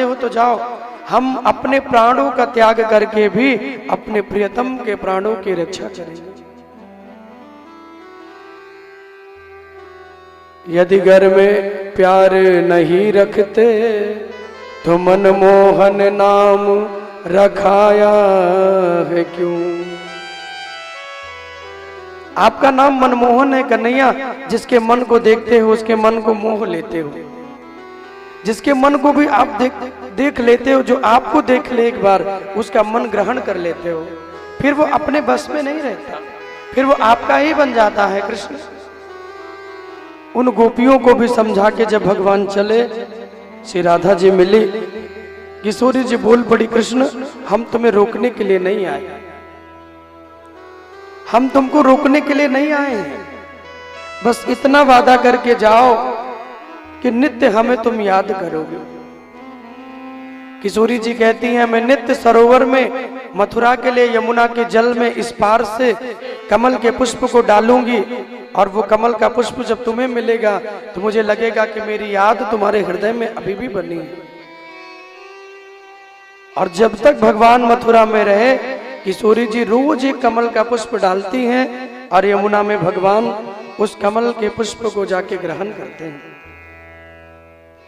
हो तो जाओ, हम अपने प्राणों का त्याग करके भी अपने प्रियतम के प्राणों की रक्षा करेंगे। यदि घर में प्यार नहीं रखते तो मनमोहन नाम रखाया है क्यों। आपका नाम मनमोहन है कन्हैया, जिसके मन को देखते हो उसके मन को मोह लेते हो, जिसके मन को भी आप देख लेते हो, जो आपको देख ले एक बार उसका मन ग्रहण कर लेते हो, फिर वो अपने बस में नहीं रहता, फिर वो आपका ही बन जाता है कृष्ण। उन गोपियों को भी समझा के जब भगवान चले, श्री राधा जी मिली, किशोरी जी बोल पड़ी, कृष्ण हम तुम्हें रोकने के लिए नहीं आए, हम तुमको रोकने के लिए नहीं आए हैं, बस इतना वादा करके जाओ कि नित्य हमें तुम याद करोगे। किशोरी जी कहती हैं, मैं नित्य सरोवर में मथुरा के लिए यमुना के जल में इस पार से कमल के पुष्प को डालूंगी, और वो कमल का पुष्प जब तुम्हें मिलेगा तो मुझे लगेगा कि मेरी याद तुम्हारे हृदय में अभी भी बनी है। और जब तक भगवान मथुरा में रहे, किशोरी जी रोज एक कमल का पुष्प डालती हैं और यमुना में भगवान उस कमल के पुष्प को जाके ग्रहण करते हैं।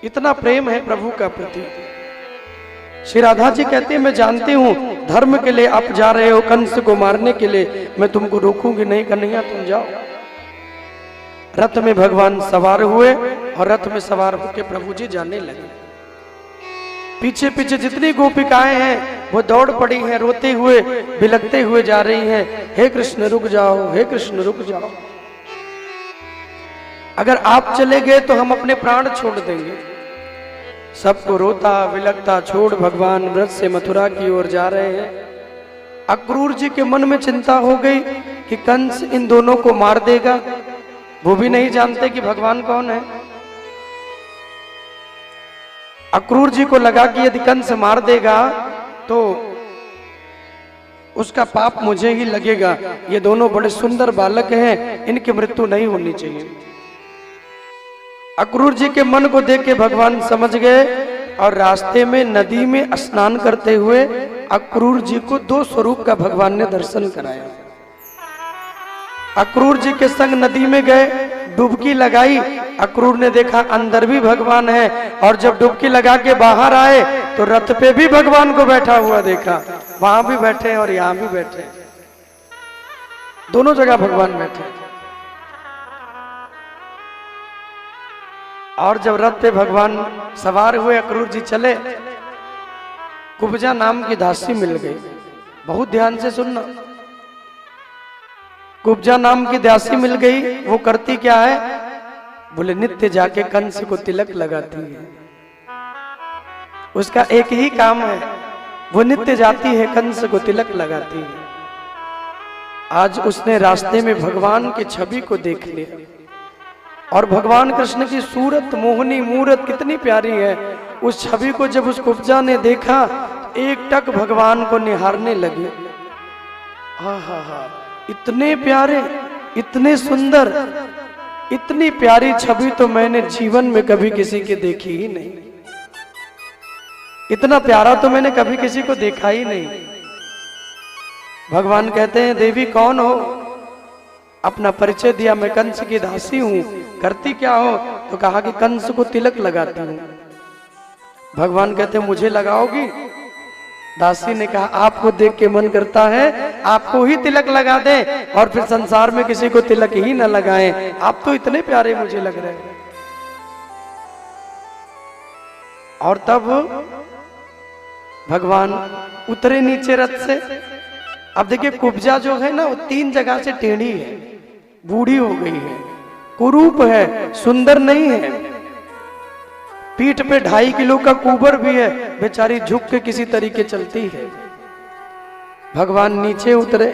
इतना प्रेम है प्रभु का प्रति। श्री राधा जी कहते हैं, मैं जानती हूं धर्म के लिए आप जा रहे हो, कंस को मारने के लिए, मैं तुमको रोकूंगी नहीं, कन्हैया तुम जाओ। रथ में भगवान सवार हुए और रथ में सवार होकर प्रभु जी जाने लगे। पीछे पीछे जितनी गोपिकाएं हैं वो दौड़ पड़ी हैं, रोते हुए बिलखते हुए जा रही हैं, हे कृष्ण रुक जाओ, हे कृष्ण रुक जाओ, अगर आप चले गए तो हम अपने प्राण छोड़ देंगे। सबको रोता बिलखता छोड़ भगवान व्रत से मथुरा की ओर जा रहे हैं। अक्रूर जी के मन में चिंता हो गई कि कंस इन दोनों को मार देगा, वो भी नहीं जानते कि भगवान कौन है। अक्रूर जी को लगा कि यदि कंस मार देगा तो उसका पाप मुझे ही लगेगा, ये दोनों बड़े सुंदर बालक हैं, इनकी मृत्यु नहीं होनी चाहिए। अक्रूर जी के मन को देख के भगवान समझ गए और रास्ते में नदी में स्नान करते हुए अक्रूर जी को दो स्वरूप का भगवान ने दर्शन कराया। अक्रूर जी के संग नदी में गए, डुबकी लगाई, अक्रूर ने देखा अंदर भी भगवान है, और जब डुबकी लगा के बाहर आए तो रथ पे भी भगवान को बैठा हुआ देखा, वहां भी बैठे और यहां भी बैठे, दोनों जगह भगवान बैठे। और जब रथ पे भगवान सवार हुए, अक्रूर जी चले, कुब्जा नाम की दासी मिल गई। बहुत ध्यान से सुनना, कुब्जा नाम की दासी मिल गई। वो करती क्या है, बोले नित्य जाके कंस को तिलक लगाती है, उसका एक ही काम है, वो नित्य जाती है कंस को तिलक लगाती है। आज उसने रास्ते में भगवान की छवि को देख लिया, और भगवान कृष्ण की सूरत, मोहनी मूरत कितनी प्यारी है, उस छवि को जब उस कुब्जा ने देखा, एक टक भगवान को निहारने लगे। हा, इतने प्यारे, इतने सुंदर, इतनी प्यारी छवि तो मैंने जीवन में कभी किसी की देखी ही नहीं, इतना प्यारा तो मैंने कभी किसी को देखा ही नहीं। भगवान कहते हैं, देवी कौन हो? अपना परिचय दिया, मैं कंस की दासी हूं। करती क्या हो? तो कहा कि कंस को तिलक लगाती हूं। भगवान कहते हैं, मुझे लगाओगी? दासी ने कहा, आपको देख के मन करता है आपको ही तिलक लगा दें और फिर संसार में किसी को तिलक ही न लगाएं, आप तो इतने प्यारे मुझे लग रहे हैं। और तब भगवान उतरे नीचे रथ से। अब देखिए, कुब्जा जो है ना, वो 3 जगह से टेढ़ी है, बूढ़ी हो गई है, कुरूप है, सुंदर नहीं है, पीठ पे 2.5 किलो का कुबर भी है, बेचारी झुक के किसी तरीके चलती है। भगवान नीचे उतरे,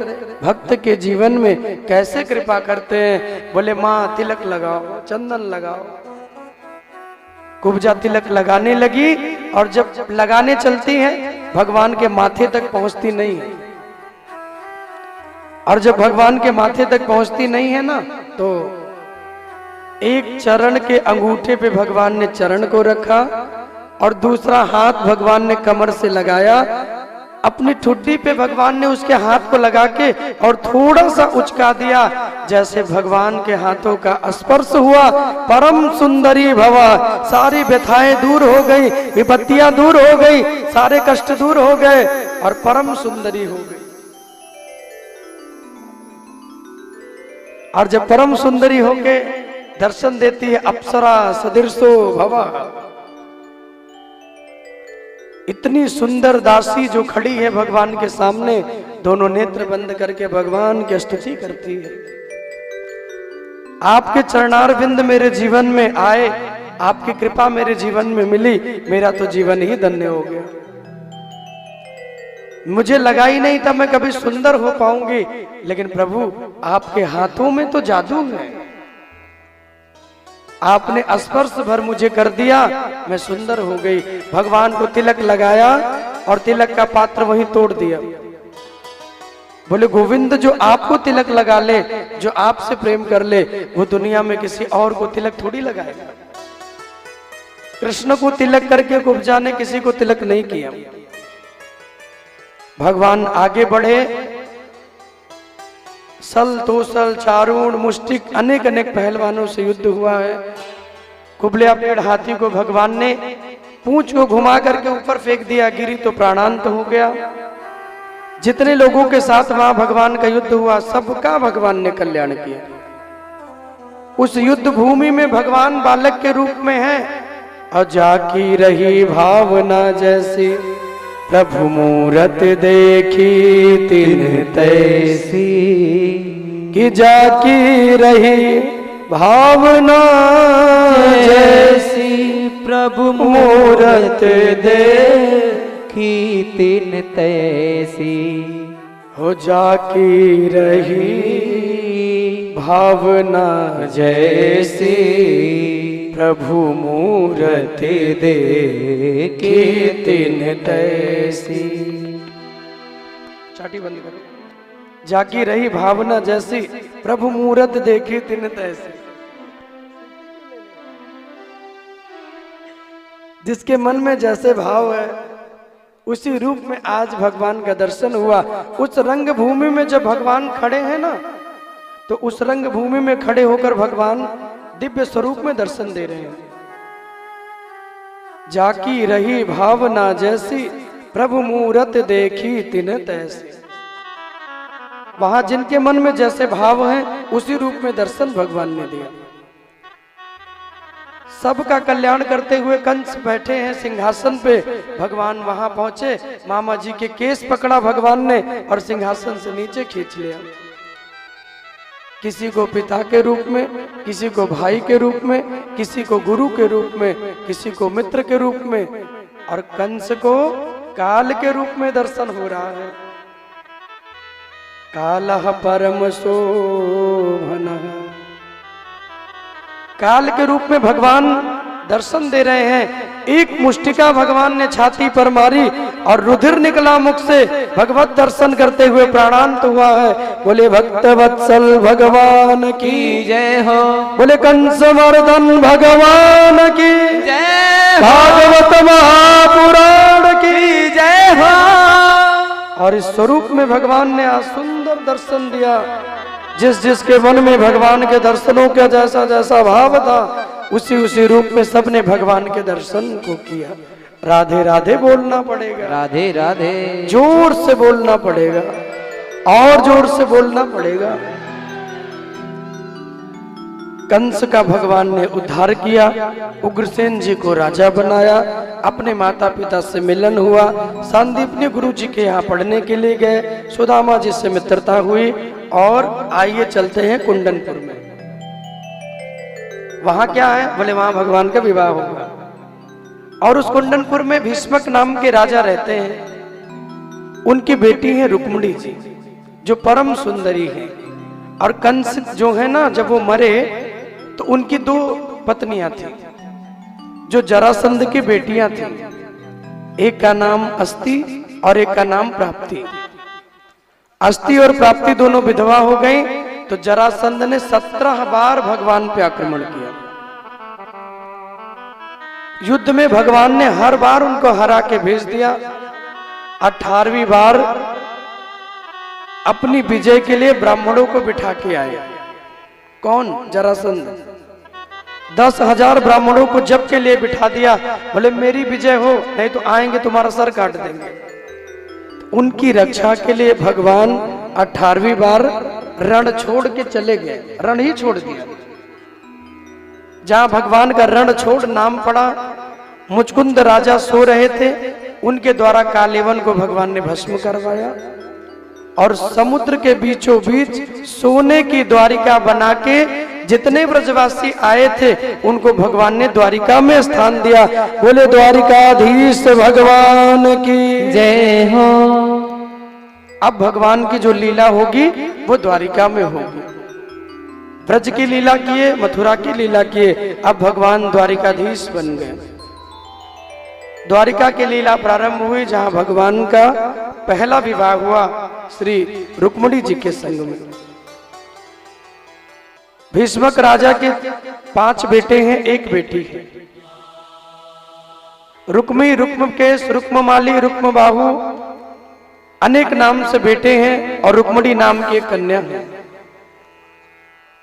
भक्त के जीवन में कैसे कृपा करते हैं। बोले, माँ तिलक लगाओ, चंदन लगाओ। कुब्जा तिलक लगाने लगी, और जब लगाने चलती है भगवान के माथे तक पहुंचती नहीं है, और जब भगवान के माथे तक पहुंचती नहीं है ना, तो एक चरण के अंगूठे पे भगवान ने चरण को रखा, और दूसरा हाथ भगवान ने कमर से लगाया, अपनी ठुड्डी पे भगवान ने उसके हाथ को लगा के और थोड़ा सा उचका दिया। जैसे भगवान के हाथों का स्पर्श हुआ, परम सुंदरी भवा, सारी व्यथाएं दूर हो गई, विपत्तियां दूर हो गई, सारे कष्ट दूर हो गए और परम सुंदरी हो गई। और जब परम सुंदरी होके दर्शन देती है, अप्सरा सदृशो भवा, इतनी सुंदर दासी जो खड़ी है भगवान के सामने, दोनों नेत्र बंद करके भगवान की स्तुति करती है। आपके चरणार बिंद मेरे जीवन में आए, आपकी कृपा मेरे जीवन में मिली, मेरा तो जीवन ही धन्य हो गया। मुझे लगा ही नहीं था मैं कभी सुंदर हो पाऊंगी, लेकिन प्रभु आपके हाथों में तो जादू है। आपने स्पर्श भर मुझे कर दिया, मैं सुंदर हो गई। भगवान को तिलक लगाया और तिलक का पात्र वहीं तोड़ दिया। बोले गोविंद जो आपको तिलक लगा ले, जो आपसे प्रेम कर ले, वो दुनिया में किसी और को तिलक थोड़ी लगाएगा। कृष्ण को तिलक करके कुब्जा ने किसी को तिलक नहीं किया। भगवान आगे बढ़े, सल तोसल चारूण मुष्टिक अनेक अनेक पहलवानों से युद्ध हुआ है। कुबलिया पेड़ हाथी को भगवान ने पूंछ को घुमा करके ऊपर फेंक दिया, गिरी तो प्राणांत हो गया। जितने लोगों के साथ वहां भगवान का युद्ध हुआ, सबका भगवान ने कल्याण किया। उस युद्ध भूमि में भगवान बालक के रूप में है। अजा की रही भावना जैसी, प्रभु मूरत देखी तिन तैसी, कि जाकी रही भावना जैसी, प्रभु मूरत देखी तिन तैसी। हो जाकी रही भावना जैसी, प्रभु मूरत देखी तिन तैसी। चाटी बंद करो। जागी रही भावना जैसी, प्रभु मूरत देखी तिन तैसी। जिसके मन में जैसे भाव है, उसी रूप में आज भगवान का दर्शन हुआ। उस रंग भूमि में जब भगवान खड़े हैं ना, तो उस रंग भूमि में खड़े होकर भगवान दिव्य स्वरूप में दर्शन दे रहे हैं। जाकी रही भावना जैसी, प्रभु मूरत देखी तिन तैसी। वहां जिनके मन में जैसे भाव हैं, उसी रूप में दर्शन भगवान ने दिया। सबका कल्याण करते हुए कंस बैठे हैं सिंहासन पे, भगवान वहां पहुंचे, मामा जी के केस पकड़ा भगवान ने और सिंहासन से नीचे खींच लिया। किसी को पिता के रूप में, किसी को भाई के रूप में, किसी को गुरु के रूप में, किसी को मित्र के रूप में, और कंस को काल के रूप में दर्शन हो रहा है। कालः परम शोभनः, काल के रूप में भगवान दर्शन दे रहे हैं। एक मुष्टिका भगवान ने छाती पर मारी और रुधिर निकला मुख से। भगवत दर्शन करते हुए प्राणांत हुआ है। बोले भक्त वत्सल भगवान की जय हो, बोले कंस मर्दन भगवान की जय, भागवत महापुराण की जय हो। और इस स्वरूप में भगवान ने आज सुंदर दर्शन दिया। जिस जिसके मन में भगवान के दर्शनों का जैसा जैसा भाव था, उसी उसी रूप में सबने भगवान के दर्शन को किया। राधे राधे बोलना पड़ेगा, राधे राधे जोर से बोलना पड़ेगा, और जोर से बोलना पड़ेगा। कंस का भगवान ने उद्धार किया, उग्रसेन जी को राजा बनाया, अपने माता पिता से मिलन हुआ, सांदीपनी गुरु जी के यहाँ पढ़ने के लिए गए, सुदामा जी से मित्रता हुई। और आइए चलते हैं कुंडनपुर में। वहां क्या है? बोले वहां भगवान का विवाह होगा। और उस कुंडनपुर में भीष्मक नाम के राजा रहते हैं। उनकी बेटी है रुक्मिणी जी, जो परम सुंदरी है। और कंस जो है ना, जब वो मरे तो उनकी दो पत्नियां थी, जो जरासंध की बेटियां थी। एक का नाम अस्ति और एक का नाम प्राप्ति। अस्ति और प्राप्ति दोनों विधवा हो गई। तो जरासंध ने 17 बार भगवान पे आक्रमण किया। युद्ध में भगवान ने हर बार उनको हरा के भेज दिया। 18वीं बार अपनी विजय के लिए ब्राह्मणों को बिठा के आए। कौन? जरासंध। 10,000 ब्राह्मणों को जब के लिए बिठा दिया, बोले मेरी विजय हो, नहीं तो आएंगे तुम्हारा सर काट देंगे। उनकी रक्षा के लिए भगवान 18वीं बार रण छोड़ के चले गए। रण ही छोड़ दिया। जहां भगवान का रण छोड़ नाम पड़ा, मुचकुंद राजा सो रहे थे, उनके द्वारा कालेवन को भगवान ने भस्म करवाया और समुद्र के बीचों बीच सोने की द्वारिका बना के जितने ब्रजवासी आए थे उनको भगवान ने द्वारिका में स्थान दिया। बोले द्वारिकाधीश भगवान की जय हो। अब भगवान की जो लीला होगी वो द्वारिका में होगी। ब्रज की लीला किए, मथुरा की लीला किए, अब भगवान द्वारिकाधीश बन गए। द्वारिका की लीला प्रारंभ हुई जहां भगवान का पहला विवाह हुआ श्री रुक्मिणी जी के संग में। भीष्मक राजा के 5 बेटे हैं, 1 बेटी है। रुक्मी, रुक्मकेश, रुक्ममाली, रुक्मबाहु अनेक नाम से बेटे हैं और रुक्मिणी नाम की एक कन्या है।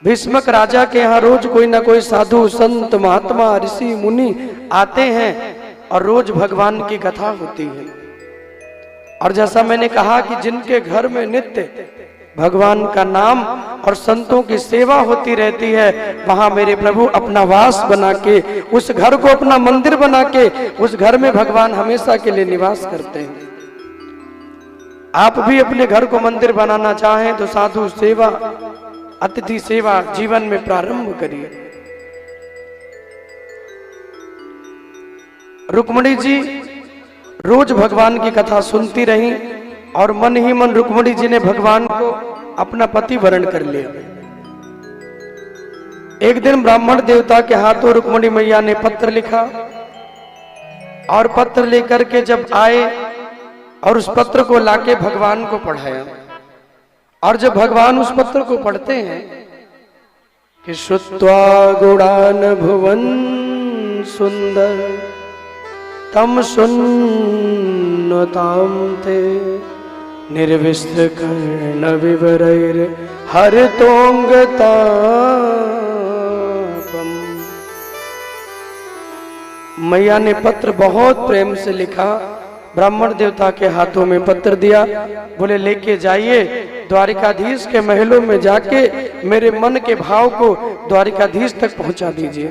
भीष्मक राजा के यहाँ रोज कोई ना कोई साधु संत महात्मा ऋषि मुनि आते हैं और रोज भगवान की कथा होती है। और जैसा मैंने कहा कि जिनके घर में नित्य भगवान का नाम और संतों की सेवा होती रहती है, वहां मेरे प्रभु अपना वास बना के, उस घर को अपना मंदिर बना के, उस घर में भगवान हमेशा के लिए निवास करते हैं। आप भी अपने घर को मंदिर बनाना चाहें तो साधु सेवा, अतिथि सेवा जीवन में प्रारंभ करिए। रुक्मिणी जी रोज भगवान की कथा सुनती रही और मन ही मन रुक्मिणी जी ने भगवान को अपना पति वरण कर लिया। एक दिन ब्राह्मण देवता के हाथों रुक्मिणी मैया ने पत्र लिखा और पत्र लेकर के जब आए और उस पत्र को लाके भगवान को पढ़ाया। और जब भगवान उस पत्र को पढ़ते हैं कि श्रुत्वा गुणान भुवन सुंदर तम सुन्नताम ते निर्विस्त्र कर्ण विवरैर हरितोंगतापम। मैया ने पत्र बहुत प्रेम से लिखा, ब्राह्मण देवता के हाथों में पत्र दिया। बोले लेके जाइए, द्वारिकाधीश के महलों में जाके मेरे मन के भाव को द्वारिकाधीश तक पहुंचा दीजिए।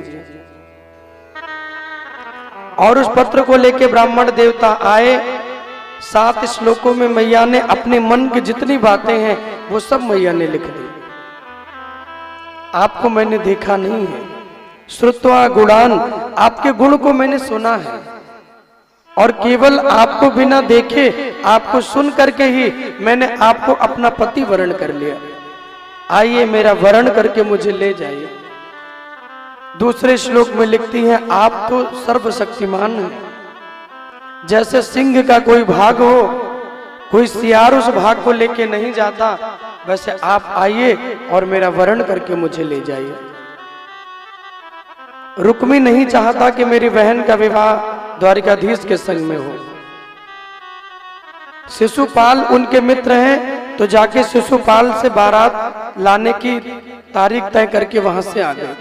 और उस पत्र को लेके ब्राह्मण देवता आए। 7 श्लोकों में मैया ने अपने मन की जितनी बातें हैं वो सब मैया ने लिख दी। आपको मैंने देखा नहीं है, श्रुत्वा गुणान, आपके गुण को मैंने सुना है और केवल आपको बिना देखे, आपको सुन करके ही मैंने आपको अपना पति वरण कर लिया। आइए मेरा वरण करके मुझे ले जाइए। दूसरे श्लोक में लिखती हैं, आप तो सर्वशक्तिमान हैं। जैसे सिंह का कोई भाग हो, कोई सियार उस भाग को लेके नहीं जाता, वैसे आप आइए और मेरा वरण करके मुझे ले जाइए। रुक्मी नहीं चाहता कि मेरी बहन का विवाह द्वारिकाधीश के संग में हो। शिशुपाल उनके मित्र हैं, तो जाके शिशुपाल से बारात लाने की तारीख तय करके वहां से आ गए।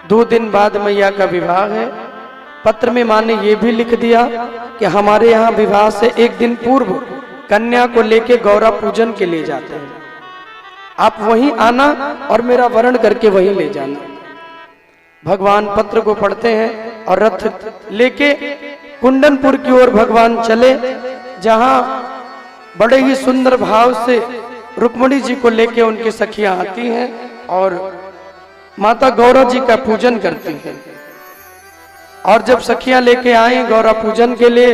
2 दिन बाद मैया का विवाह है। पत्र में माँ ने ये भी लिख दिया कि हमारे यहाँ विवाह से 1 दिन पूर्व कन्या को लेके गौरा पूजन के लिए जाते हैं, आप वहीं आना और मेरा वरण करके वहीं ले जाना। भगवान पत्र को पढ़ते हैं और रथ लेके कुंडनपुर की ओर भगवान चले, जहां बड़े ही सुंदर भाव से रुक्मिणी जी को लेके उनकी सखियां आती हैं और माता गौरा जी का पूजन करती हैं। और जब सखियां लेके आई गौरा पूजन के लिए,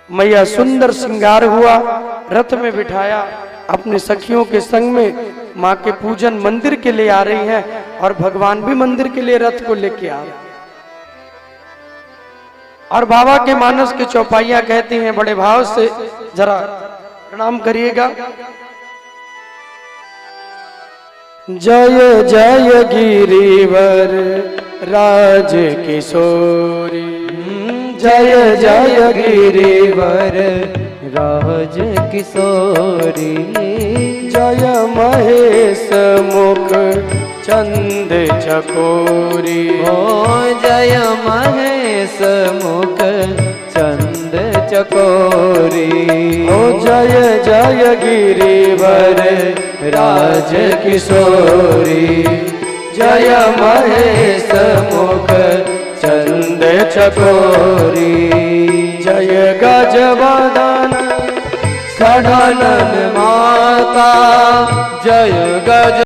मैया सुंदर श्रृंगार हुआ, रथ में बिठाया, अपने सखियों के संग में माँ के पूजन मंदिर के लिए आ रही हैं और भगवान भी मंदिर के लिए रथ को लेके आ रहे। और बाबा के मानस की चौपाइयां कहती हैं, बड़े भाव से जरा प्रणाम करिएगा। जय जय गिरिवर राज किशोरी। जय जय गिरिवर राज किशोरी। जय महेश मुख चंद चकोरी। ओ जय महेश मुख चंद चकोरी। ओ जय जय गिरिवर राज किशोरी। जय महेश मुख चंद चकोरी। जय गजवदन सडानन माता। जय गज